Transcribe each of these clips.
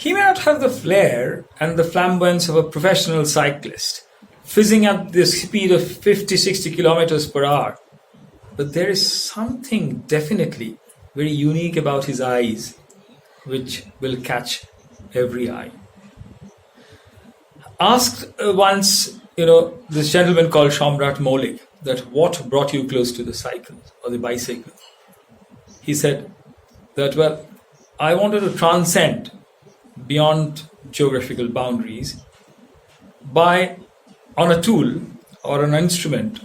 He may not have the flair and the flamboyance of a professional cyclist, fizzing at the speed of 50, 60 kilometers per hour. But there is something definitely very unique about his eyes, which will catch every eye. Asked once, this gentleman called Samrat Maulik, that what brought you close to the cycle or the bicycle? He said that, well, I wanted to transcend beyond geographical boundaries on a tool or an instrument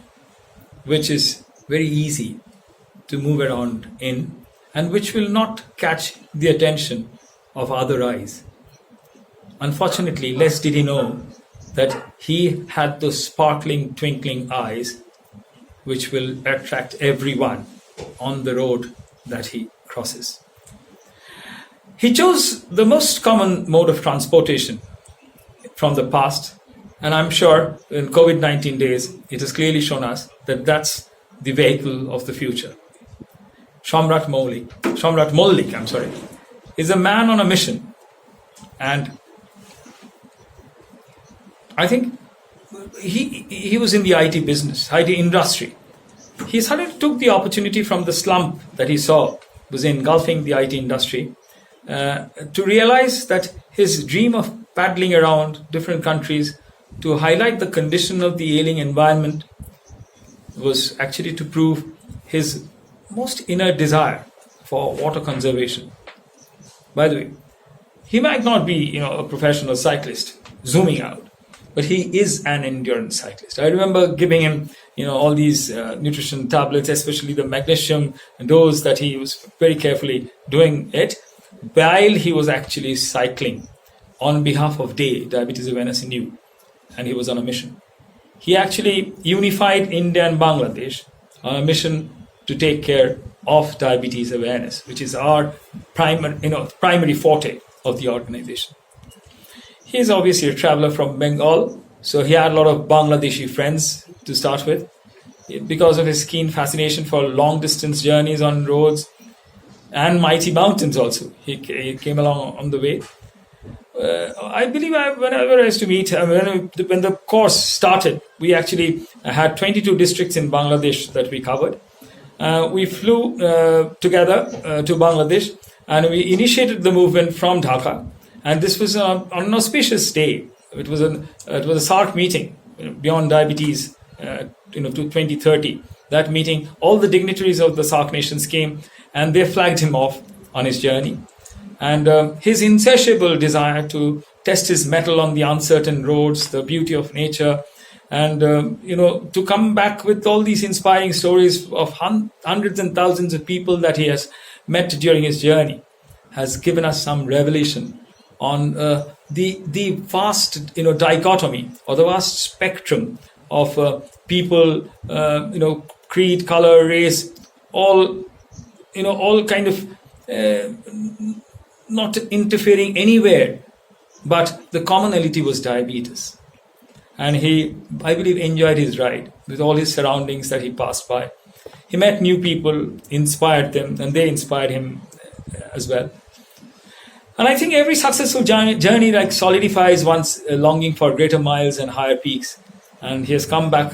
which is very easy to move around in and which will not catch the attention of other eyes. Unfortunately, less did he know that he had those sparkling, twinkling eyes which will attract everyone on the road that he crosses. He chose the most common mode of transportation from the past, and I'm sure in COVID-19 days, it has clearly shown us that that's the vehicle of the future. Samrat Maulik, is a man on a mission, and I think he was in the IT business, IT industry. He suddenly took the opportunity from the slump that he saw was engulfing the IT industry to realize that his dream of paddling around different countries to highlight the condition of the ailing environment was actually to prove his most inner desire for water conservation. By the way, he might not be, a professional cyclist zooming out, but he is an endurance cyclist. I remember giving him, all these nutrition tablets, especially the magnesium dose that he was very carefully doing it while he was actually cycling on behalf of Diabetes Awareness in You, and he was on a mission. He actually unified India and Bangladesh on a mission to take care of diabetes awareness, which is our primary forte of the organization. He is obviously a traveler from Bengal, so he had a lot of Bangladeshi friends to start with. Because of his keen fascination for long distance journeys on roads and mighty mountains also, he came along on the way. I believe whenever I used to meet, when the course started, we actually had 22 districts in Bangladesh that we covered. We flew together to Bangladesh, and we initiated the movement from Dhaka. And this was on an auspicious day. It was a SARC meeting, Beyond Diabetes to 2030. That meeting, all the dignitaries of the SARC nations came, and they flagged him off on his journey. And his insatiable desire to test his mettle on the uncertain roads, the beauty of nature, and to come back with all these inspiring stories of hundreds and thousands of people that he has met during his journey has given us some revelation on the vast dichotomy or the vast spectrum of people, creed, color, race, all kind of not interfering anywhere, but the commonality was diabetes. And he, I believe, enjoyed his ride with all his surroundings that he passed by. He met new people, inspired them, and they inspired him as well. And I think every successful journey like solidifies one's longing for greater miles and higher peaks. And he has come back.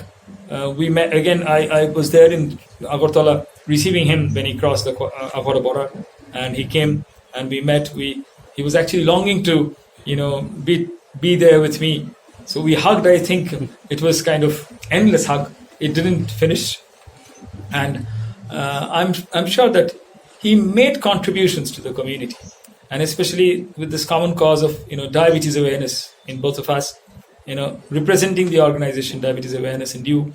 We met again. I was there in Agartala receiving him when he crossed the Aghora border, and he came and we met. He was actually longing to be there with me. So we hugged. I think it was kind of endless hug. It didn't finish, and I'm sure that he made contributions to the community, and especially with this common cause of diabetes awareness in both of us, representing the organization Diabetes Awareness in You.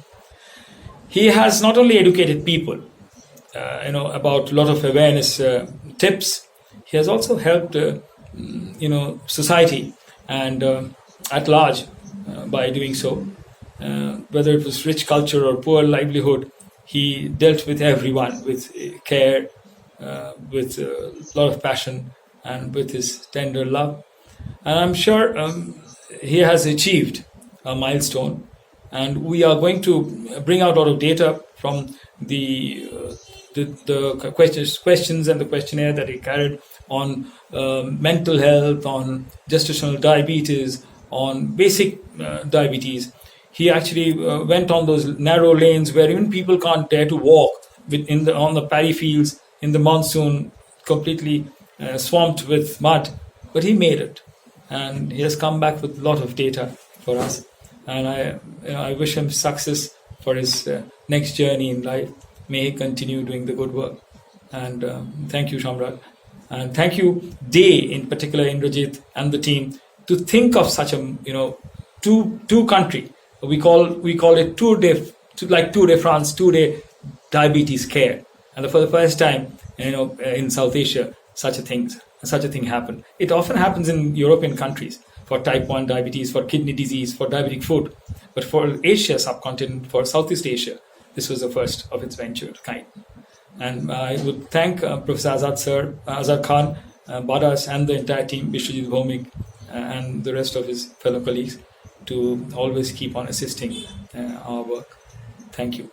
He has not only educated people, about a lot of awareness tips. He has also helped, society and at large by doing so. Whether it was rich culture or poor livelihood, he dealt with everyone with care, with a lot of passion, and with his tender love. And I'm sure he has achieved a milestone. And we are going to bring out a lot of data from the the questions and the questionnaire that he carried on mental health, on gestational diabetes, on basic diabetes. He actually went on those narrow lanes where even people can't dare to walk on the paddy fields in the monsoon, completely swamped with mud. But he made it, and he has come back with a lot of data for us. And I wish him success for his next journey in life. May he continue doing the good work. And thank you, Samrat. And thank you, Day, in particular, Indrajit and the team, to think of such a two country. We call it Tour de France, 2-day diabetes care. And for the first time, in South Asia, such a thing happened. It often happens in European countries for type 1 diabetes, for kidney disease, for diabetic foot. But for Asia subcontinent, for Southeast Asia, this was the first of its venture kind. And I would thank Professor Azad Khan, Badas, and the entire team, Bishwajit Bhomik, and the rest of his fellow colleagues, to always keep on assisting our work. Thank you.